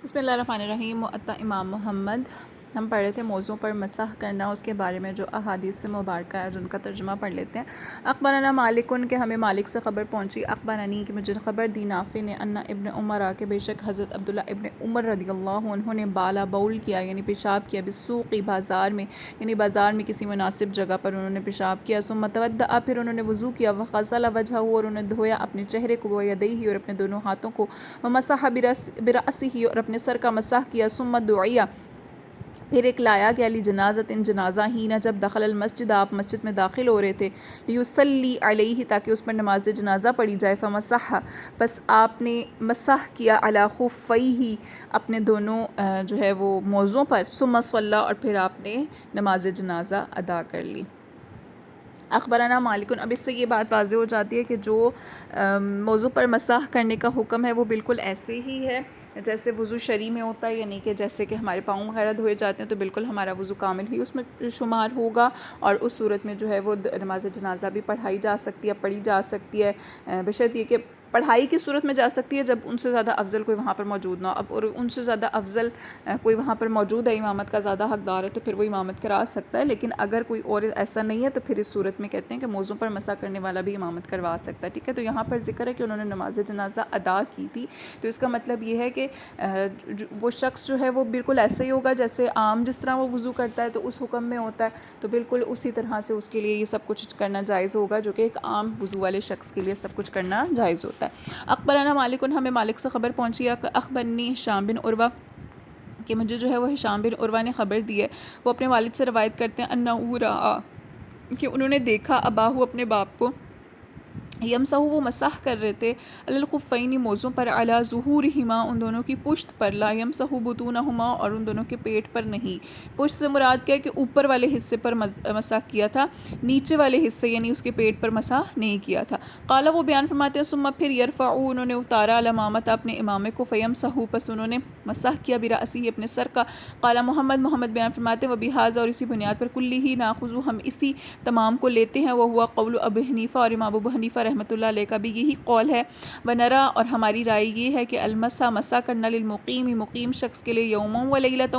بسم اللہ الرحمن الرحیم۔ معطا امام محمد ہم پڑھ رہے تھے موضوع پر مسح کرنا، اس کے بارے میں جو احادیث سے مبارکہ ہے جن کا ترجمہ پڑھ لیتے ہیں۔ اخبرنا مالکن کہ ہمیں مالک سے خبر پہنچی، اخبرنی کہ مجھے خبر دی نافع نے، ان ابن عمر کہ بے شک حضرت عبداللہ ابن عمر رضی اللہ عنہ نے بالا بول کیا یعنی پیشاب کیا، بالسوق بازار میں یعنی بازار میں کسی مناسب جگہ پر انہوں نے پیشاب کیا، ثم تودع پھر انہوں نے وضو کیا، وغسل وجہہ اور انہوں نے دھویا اپنے چہرے کو، ویدیہ اور اپنے دونوں ہاتھوں کو، ومسح برأسہ اور اپنے سر کا مسح کیا، ثم دعیا پھر ایک لایا گیا لجنازۃ جنازہ ہی نہ جب دخل المسجد آپ مسجد میں داخل ہو رہے تھے، لیصلی علیہ تاکہ اس پر نماز جنازہ پڑھی جائے، فمسح بس آپ نے مسح کیا علی خفیہ اپنے دونوں جو ہے وہ موزوں پر، ثم صلی اور پھر آپ نے نماز جنازہ ادا کر لی۔ اخبرنا مالکن، اب اس سے یہ بات واضح ہو جاتی ہے کہ جو موضوع پر مسح کرنے کا حکم ہے وہ بالکل ایسے ہی ہے جیسے وضو شرعی میں ہوتا ہے، یعنی کہ جیسے کہ ہمارے پاؤں وغیرہ دھوئے جاتے ہیں تو بالکل ہمارا وضو کامل ہی اس میں شمار ہوگا، اور اس صورت میں جو ہے وہ نماز جنازہ بھی پڑھائی جا سکتی ہے، پڑھی جا سکتی ہے، بشرط یہ کہ پڑھائی کی صورت میں جا سکتی ہے جب ان سے زیادہ افضل کوئی وہاں پر موجود نہ ہو۔ اب اور ان سے زیادہ افضل کوئی وہاں پر موجود ہے، امامت کا زیادہ حقدار ہے، تو پھر وہ امامت کرا سکتا ہے، لیکن اگر کوئی اور ایسا نہیں ہے تو پھر اس صورت میں کہتے ہیں کہ موضوع پر مسح کرنے والا بھی امامت کروا سکتا ہے، ٹھیک ہے۔ تو یہاں پر ذکر ہے کہ انہوں نے نماز جنازہ ادا کی تھی، تو اس کا مطلب یہ ہے کہ وہ شخص جو ہے وہ بالکل ایسا ہی ہوگا جیسے عام جس طرح وہ وضو کرتا ہے تو اس حکم میں ہوتا ہے، تو بالکل اسی طرح سے اس کے لیے یہ سب کچھ کرنا جائز ہوگا جو کہ ایک عام وضو والے شخص کے لیے سب کچھ کرنا جائز ہوتا ہے۔ اخبرنا مالکن، ہمیں مالک سے خبر پہنچی، اخبرنی ہشام بن عروہ کہ مجھے جو ہے وہ ہشام بن عروہ نے خبر دی ہے، وہ اپنے والد سے روایت کرتے ہیں، انہ رأى کہ انہوں نے دیکھا اباہو اپنے باپ کو، یمسح وہ مسح کر رہے تھے، علی الخفین موزوں پر، علی ظہورہما ان دونوں کی پشت پر، لا یمسح بطونہما اور ان دونوں کے پیٹ پر نہیں۔ پشت سے مراد کیا ہے کہ اوپر والے حصے پر مسح کیا تھا، نیچے والے حصے یعنی اس کے پیٹ پر مسح نہیں کیا تھا۔ قال وہ بیان فرماتے ہیں، ثم پھر یرفعو انہوں نے اتارا الامامت اپنے امامے کو، فیمسح پس انہوں نے مسح کیا برأسہ اپنے سر کا۔ قال محمد بیان فرماتے ہیں، وبہذا اور اسی بنیاد پر، کلہ ناخذ ہم اسی تمام کو لیتے ہیں، وہ ہوا قول ابو حنیفہ اور امام ابو حنیفہ رحمۃ اللہ علیہ کا بھی یہی قول ہے، ونرا اور ہماری رائے یہ ہے کہ المسح مسح کرنا للمقیم مقیم شخص کے لیے یوم و لیلۃ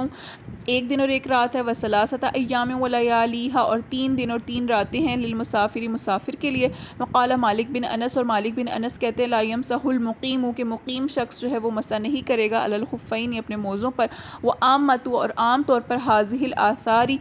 ایک دن اور ایک رات ہے، وثلاثۃ ایام و لیالیھا اور 3 دن اور 3 راتیں ہیں، للمسافر مسافر کے لیے۔ وقال مالک بن انس اور مالک بن انس کہتے ہیں، لا یمسح المقیم کہ مقیم شخص جو ہے وہ مسح نہیں کرے گا، علی الخفین اپنے موزوں پر، وعامۃ اور عام طور پر، ھذہ الاثار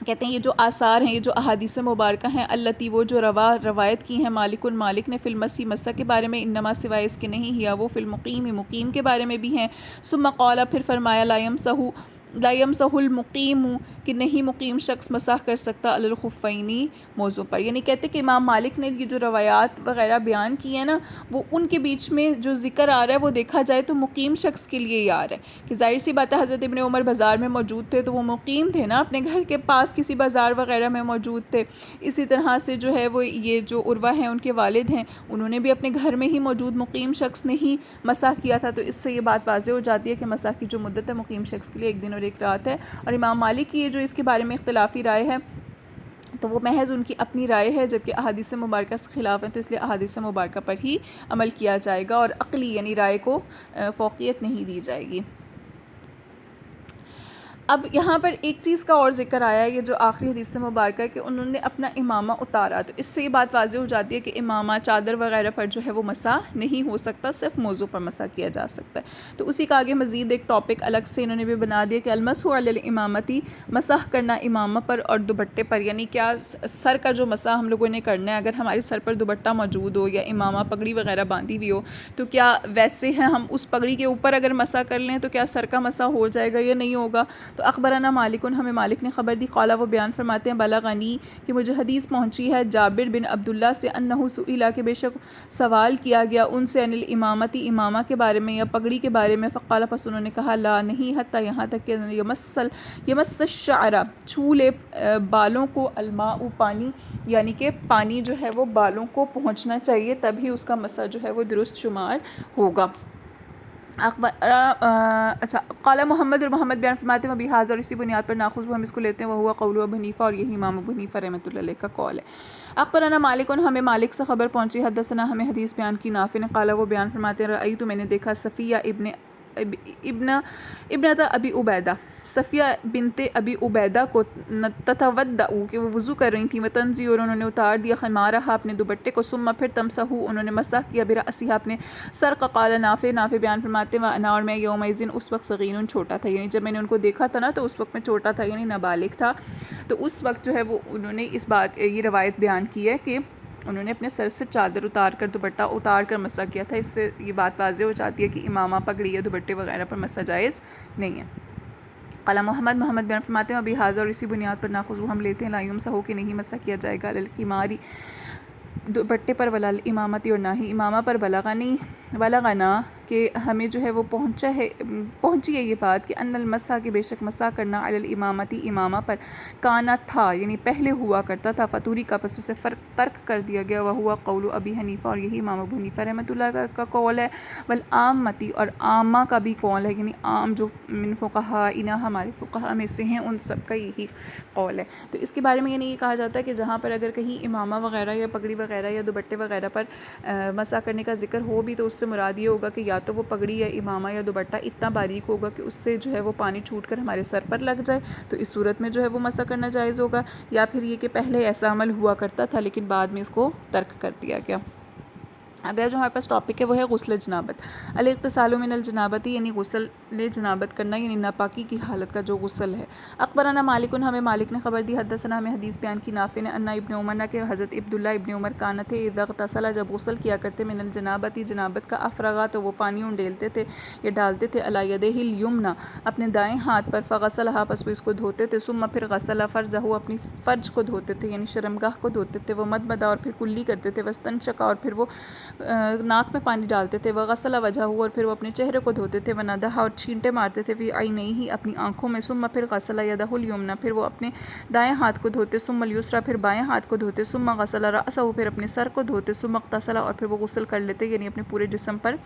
کہتے ہیں یہ جو آثار ہیں، یہ جو احادیث مبارکہ ہیں، التی وہ جو روایت کی ہیں مالک نے فی المسح مسح کے بارے میں، انما سوائے اس کے نہیں، یا وہ فی المقیم مقیم کے بارے میں بھی ہیں۔ ثم قال پھر فرمایا، لا یمسح المقیم کہ نہیں مقیم شخص مسح کر سکتا، علی الخفین موضوع پر، یعنی کہتے کہ امام مالک نے یہ جو روایات وغیرہ بیان کی ہیں نا، وہ ان کے بیچ میں جو ذکر آ رہا ہے وہ دیکھا جائے تو مقیم شخص کے لیے ہی آ رہا ہے، کہ ظاہر سی بات ہے حضرت ابن عمر بازار میں موجود تھے تو وہ مقیم تھے نا، اپنے گھر کے پاس کسی بازار وغیرہ میں موجود تھے۔ اسی طرح سے جو ہے وہ یہ جو عروہ ہیں ان کے والد ہیں، انہوں نے بھی اپنے گھر میں ہی موجود مقیم شخص نے ہی مسح کیا تھا، تو اس سے یہ بات واضح ہو جاتی ہے کہ مسح کی جو مدت ہے مقیم شخص کے لیے 1 دن اور 1 رات ہے۔ اور امام مالک کی یہ جو اس کے بارے میں اختلافی رائے ہے تو وہ محض ان کی اپنی رائے ہے، جبکہ احادیث مبارکہ سے خلاف ہے، تو اس لیے احادیث مبارکہ پر ہی عمل کیا جائے گا، اور عقلی یعنی رائے کو فوقیت نہیں دی جائے گی۔ اب یہاں پر ایک چیز کا اور ذکر آیا ہے، یہ جو آخری حدیث مبارکہ ہے کہ انہوں نے اپنا امامہ اتارا، تو اس سے یہ بات واضح ہو جاتی ہے کہ امامہ چادر وغیرہ پر جو ہے وہ مسح نہیں ہو سکتا، صرف موضوع پر مسح کیا جا سکتا ہے۔ تو اسی کا آگے مزید ایک ٹاپک الگ سے انہوں نے بھی بنا دیا کہ المسح علی الامامتی مسح کرنا امامہ پر اور دوپٹے پر، یعنی کیا سر کا جو مسح ہم لوگوں نے کرنا ہے، اگر ہمارے سر پر دوپٹہ موجود ہو یا امامہ پگڑی وغیرہ باندھی ہوئی ہو تو کیا ویسے ہیں ہم اس پگڑی کے اوپر اگر مسح کر لیں تو کیا سر کا مسح ہو جائے گا یا نہیں ہوگا؟ تو اخبرنا مالکن ہمیں مالک نے خبر دی، قال وہ بیان فرماتے ہیں، بلغنی کہ مجھے حدیث پہنچی ہے جابر بن عبداللہ سے، انہ سئل کہ بے شک سوال کیا گیا ان سے، عن الامامتی امامہ کے بارے میں یا پگڑی کے بارے میں، فقال پس انہوں نے کہا، لا نہیں، حتی یہاں تک کہ یمس الشعر چھو لے بالوں کو، الماء پانی، یعنی کہ پانی جو ہے وہ بالوں کو پہنچنا چاہیے تبھی اس کا مسح جو ہے وہ درست شمار ہوگا۔ اچھا، قال محمد اور محمد بیان فرماتے ہیں، وبہذا اور اسی بنیاد پر ناخذ وہ ہم اس کو لیتے ہیں، وہ ہوا قول ابو حنیفہ اور یہی امام ابو حنیفہ رحمۃ اللہ علیہ کا قول ہے۔ اخبرنا مالک ہمیں مالک سے خبر پہنچی، حدثنا ہمیں حدیث بیان کی نافع نے، قال وہ بیان فرماتے ہیں، رأیت میں نے دیکھا صفیہ ابن ابنت ابی عبیدہ، صفیہ بنت ابی عبیدہ کو تتودع کہ وہ وضو کر رہی تھیں، وتنزی اور انہوں نے اتار دیا خمارہا اپنے دوپٹے کو، ثم پھر تمسحو انہوں نے مسح کیا برأسہا اپنے سر کا، قال نافع بیان فرماتے وانا اور میں یومئذ اس وقت صغیر چھوٹا تھا، یعنی جب میں نے ان کو دیکھا تھا نا تو اس وقت میں چھوٹا تھا، یعنی نابالغ تھا، تو اس وقت جو ہے وہ انہوں نے یہ روایت بیان کی ہے کہ انہوں نے اپنے سر سے چادر اتار کر، دوپٹہ اتار کر مسح کیا تھا۔ اس سے یہ بات واضح ہو جاتی ہے کہ امامہ، پگڑی یا دوپٹے وغیرہ پر مسح جائز نہیں ہے۔ قال محمد بیان فرماتے ہیں ابھی حاضر، اور اسی بنیاد پر ناخذ ہم لیتے ہیں لا یمسح کہ نہیں مسح کیا جائے گا الخماری دوپٹے پر، ولا الامامتی اور نہ ہی امامہ پر، بلغنا کہ ہمیں جو ہے وہ پہنچی ہے یہ بات کہ ان المسح کہ بے شک مسح کرنا علی الامامتی امامہ پر، کانا تھا یعنی پہلے ہوا کرتا تھا، فطوری کا پس اسے ترک کر دیا گیا، وہوا قول ابی حنیفہ اور یہی امام ابو حنیفہ رحمۃ اللہ کا قول ہے، والعامتی اور عامہ کا بھی قول ہے، یعنی عام جو من فقہائنا ہمارے فقہا میں سے ہیں ان سب کا یہی قول ہے۔ تو اس کے بارے میں یہ کہا جاتا ہے کہ جہاں پر اگر کہیں امامہ وغیرہ یا پگڑی وغیرہ یا دوپٹے وغیرہ پر مسح کرنے کا ذکر ہو بھی تو اس سے مراد یہ ہوگا کہ یا تو وہ پگڑی یا امامہ یا دوپٹہ اتنا باریک ہوگا کہ اس سے جو ہے وہ پانی چھوٹ کر ہمارے سر پر لگ جائے، تو اس صورت میں جو ہے وہ مسح کرنا جائز ہوگا، یا پھر یہ کہ پہلے ایسا عمل ہوا کرتا تھا لیکن بعد میں اس کو ترک کر دیا گیا۔ اگر جو ہمارے پاس ٹاپک ہے وہ ہے غسل جنابت، الاغتسال من الجنابتی یعنی غسل جنابت کرنا، یعنی ناپاکی کی حالت کا جو غسل ہے۔ اخبرنا مالک ہمیں مالک نے خبر دی، حدثنا ہمیں حدیث بیان کی نافع نے، ان ابن عمر کہ حضرت عبداللہ ابن عمر کانت تھے اذا اغتسل جب غسل کیا کرتے من الجنابتی جنابت کا، افرغا تو وہ پانی انڈیلتے تھے یا ڈالتے تھے، علی یدہ الیمنی اپنے دائیں ہاتھ پر، فغسلھا پس وہ اس کو دھوتے تھے، ثم پھر غسل فرجہ اپنی فرج کو دھوتے تھے یعنی شرمگاہ کو دھوتے تھے، وہ مدمدہ اور پھر کلی کرتے تھے، واستنشق اور پھر وہ ناک میں پانی ڈالتے تھے، وغسل وجہہ اور پھر وہ اپنے چہرے کو دھوتے تھے، وندھا اور چھینٹے مارتے تھے، فی عینیہ اپنی آنکھوں میں، ثم پھر غسل یدہ الیمنی پھر وہ اپنے دائیں ہاتھ کو دھوتے، ثم الیسری پھر بائیں ہاتھ کو دھوتے، ثم غسل رأسہ پھر اپنے سر کو دھوتے، ثم اغتسل اور پھر وہ غسل کر لیتے یعنی اپنے پورے جسم پر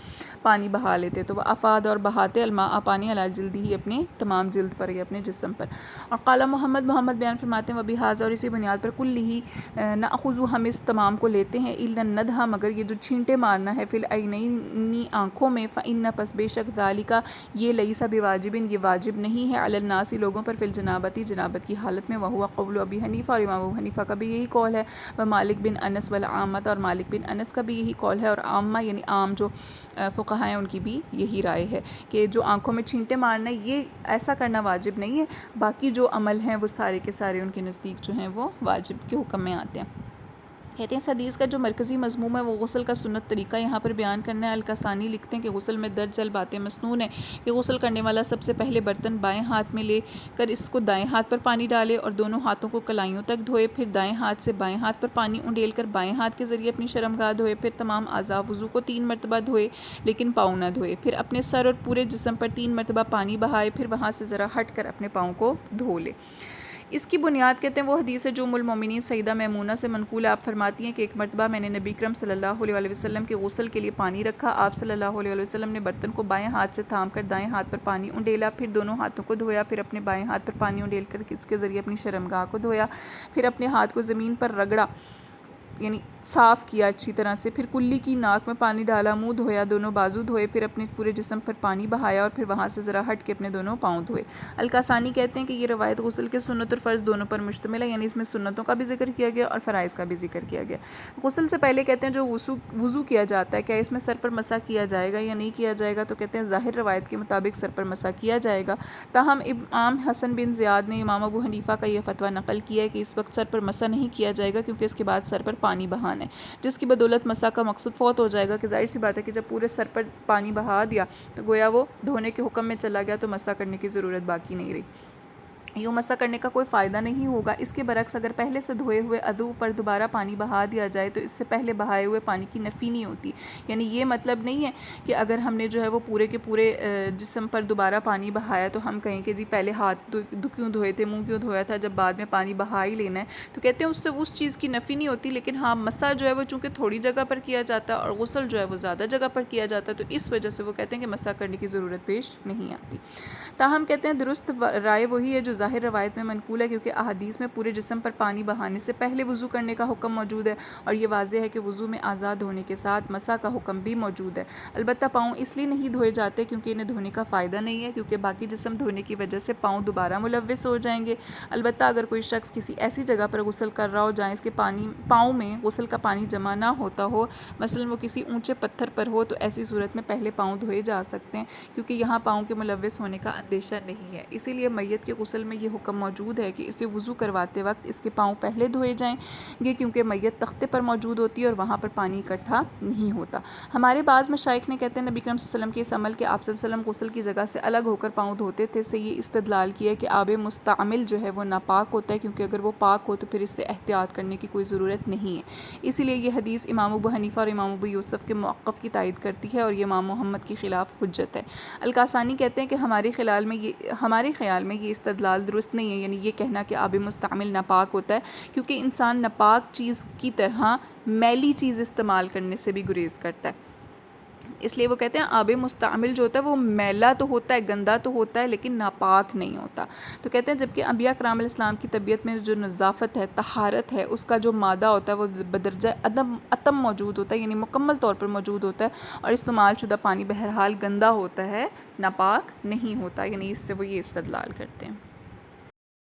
پانی بہا لیتے، تو وہ افاد اور بہاتے الماء پانی علی جلدہ اپنے تمام جلد پر یا اپنے جسم پر۔ اور قال محمد بیان فرماتے ہیں وبہذا اور اسی بنیاد پر کلہ ناخذ ہم اس تمام کو لیتے ہیں، الا الندھا مگر یہ جو چھینٹے مارنا ہے، فی العینین آنکھوں میں، فإن پس بے شک ذالک یہ لیس بواجب یہ واجب نہیں ہے، علی الناس لوگوں پر، فی الجنابتی جنابت کی حالت میں، وہو قول ابی حنیفہ اور امام ابو حنیفہ کا بھی یہی قول ہے، ومالک بن انس والعامۃ اور مالک بن انس کا بھی یہی قول ہے، اور عامہ یعنی عام جو فقہاء ہیں ان کی بھی یہی رائے ہے کہ جو آنکھوں میں چھینٹے مارنا یہ ایسا کرنا واجب نہیں ہے، باقی جو عمل ہیں وہ سارے کے سارے ان کے نزدیک جو ہیں وہ واجب کے حکم میں آتے ہیں۔ کہتے ہیں اس حدیث کا جو مرکزی مضمون ہے وہ غسل کا سنت طریقہ یہاں پر بیان کرنا ہے۔ الکسانی لکھتے ہیں کہ غسل میں درج ذیل باتیں مسنون ہیں کہ غسل کرنے والا سب سے پہلے برتن بائیں ہاتھ میں لے کر اس کو دائیں ہاتھ پر پانی ڈالے اور دونوں ہاتھوں کو کلائیوں تک دھوئے، پھر دائیں ہاتھ سے بائیں ہاتھ پر پانی انڈیل کر بائیں ہاتھ کے ذریعے اپنی شرمگاہ دھوئے، پھر تمام اعضاء وضو کو 3 مرتبہ دھوئے لیکن پاؤں نہ دھوئے، پھر اپنے سر اور پورے جسم پر 3 مرتبہ پانی بہائے، پھر وہاں سے ذرا ہٹ کر اپنے پاؤں کو دھو لے۔ اس کی بنیاد کہتے ہیں وہ حدیث ہے جو ام المومنین سیدہ میمونہ سے منقول ہے، آپ فرماتی ہیں کہ ایک مرتبہ میں نے نبی اکرم صلی اللہ علیہ وسلم کے غسل کے لیے پانی رکھا، آپ صلی اللہ علیہ وسلم نے برتن کو بائیں ہاتھ سے تھام کر دائیں ہاتھ پر پانی انڈیلا، پھر دونوں ہاتھوں کو دھویا، پھر اپنے بائیں ہاتھ پر پانی انڈیل کر اس کے ذریعے اپنی شرمگاہ کو دھویا، پھر اپنے ہاتھ کو زمین پر رگڑا یعنی صاف کیا اچھی طرح سے، پھر کلی کی ناک میں پانی ڈالا، منہ دھویا، دونوں بازو دھوئے، پھر اپنے پورے جسم پر پانی بہایا اور پھر وہاں سے ذرا ہٹ کے اپنے دونوں پاؤں دھوئے۔ الکاسانی کہتے ہیں کہ یہ روایت غسل کے سنت اور فرض دونوں پر مشتمل ہے، یعنی اس میں سنتوں کا بھی ذکر کیا گیا اور فرائض کا بھی ذکر کیا گیا۔ غسل سے پہلے کہتے ہیں جو وضو کیا جاتا ہے کیا اس میں سر پر مسح کیا جائے گا یا نہیں کیا جائے گا، تو کہتے ہیں ظاہر روایت کے مطابق سر پر مسح کیا جائے گا، تاہم امام حسن بن زیاد نے امام ابو حنیفہ کا یہ فتویٰ نقل کیا ہے کہ اس وقت سر پر مسح نہیں کیا جائے گا کیونکہ اس کے بعد سر پر پانی بہانا ہے، جس کی بدولت مسح کا مقصد فوت ہو جائے گا، کہ ظاہر سی بات ہے کہ جب پورے سر پر پانی بہا دیا تو گویا وہ دھونے کے حکم میں چلا گیا، تو مسح کرنے کی ضرورت باقی نہیں رہی، یوں مسح کرنے کا کوئی فائدہ نہیں ہوگا۔ اس کے برعکس اگر پہلے سے دھوئے ہوئے عضو پر دوبارہ پانی بہا دیا جائے تو اس سے پہلے بہائے ہوئے پانی کی نفی نہیں ہوتی، یعنی یہ مطلب نہیں ہے کہ اگر ہم نے جو ہے وہ پورے کے پورے جسم پر دوبارہ پانی بہایا تو ہم کہیں کہ جی پہلے ہاتھ کیوں دھوئے تھے، منہ کیوں دھویا تھا جب بعد میں پانی بہا ہی لینا ہے، تو کہتے ہیں اس سے اس چیز کی نفی نہیں ہوتی، لیکن ہاں مسح جو ہے وہ چونکہ تھوڑی جگہ پر کیا جاتا ہے اور غسل جو ہے وہ زیادہ جگہ پر کیا جاتا ہے، تو اس وجہ سے وہ کہتے ہیں کہ مسح کرنے کی ضرورت پیش نہیں آتی۔ تاہم کہتے ہیں درست رائے وہی ہے جو بظاہر روایت میں منقول ہے کیونکہ احادیث میں پورے جسم پر پانی بہانے سے پہلے وضو کرنے کا حکم موجود ہے، اور یہ واضح ہے کہ وضو میں آزاد ہونے کے ساتھ مسح کا حکم بھی موجود ہے۔ البتہ پاؤں اس لیے نہیں دھوئے جاتے کیونکہ انہیں دھونے کا فائدہ نہیں ہے، کیونکہ باقی جسم دھونے کی وجہ سے پاؤں دوبارہ ملوث ہو جائیں گے۔ البتہ اگر کوئی شخص کسی ایسی جگہ پر غسل کر رہا ہو جہاں اس کے پاؤں میں غسل کا پانی جمع نہ ہوتا ہو، مثلاً وہ کسی اونچے پتھر پر ہو، تو ایسی صورت میں پہلے پاؤں دھوئے جا سکتے ہیں کیونکہ یہاں پاؤں کے ملوث ہونے کا اندیشہ نہیں ہے۔ اسی لیے میت کے غسل میں یہ حکم موجود ہے کہ اسے وضو کرواتے وقت اس کے پاؤں پہلے دھوئے جائیں گے، کیونکہ میت تختے پر موجود ہوتی ہے اور وہاں پر پانی اکٹھا نہیں ہوتا۔ ہمارے بعض مشائخ نے کہتے ہیں نبی کریم صلی اللہ علیہ وسلم کے اس عمل کے آپ صلی اللہ علیہ وسلم غسل کی جگہ سے الگ ہو کر پاؤں دھوتے تھے، سے یہ استدلال کیا کہ آب مستعمل جو ہے وہ ناپاک ہوتا ہے، کیونکہ اگر وہ پاک ہو تو پھر اس سے احتیاط کرنے کی کوئی ضرورت نہیں ہے۔ اسی لیے یہ حدیث امام ابو حنیفہ اور امام ابو یوسف کے موقف کی تائید کرتی ہے، اور یہ امام محمد کے خلاف حجت ہے۔ الکاسانی کہتے ہیں کہ ہمارے خیال میں یہ استدلال درست نہیں ہے، یعنی یہ کہنا کہ آب مستعمل ناپاک ہوتا ہے، کیونکہ انسان ناپاک چیز کی طرح میلی چیز استعمال کرنے سے بھی گریز کرتا ہے۔ اس لیے وہ کہتے ہیں آب مستعمل جو ہوتا ہے وہ میلا تو ہوتا ہے، گندا تو ہوتا ہے، لیکن ناپاک نہیں ہوتا۔ تو کہتے ہیں جبکہ انبیاء کرام علیہ السلام کی طبیعت میں جو نظافت ہے، طہارت ہے، اس کا جو مادہ ہوتا ہے وہ بدرجہ عدم موجود ہوتا ہے، یعنی مکمل طور پر موجود ہوتا ہے، اور استعمال شدہ پانی بہرحال گندا ہوتا ہے، ناپاک نہیں ہوتا، یعنی اس سے وہ یہ استدلال کرتے ہیں۔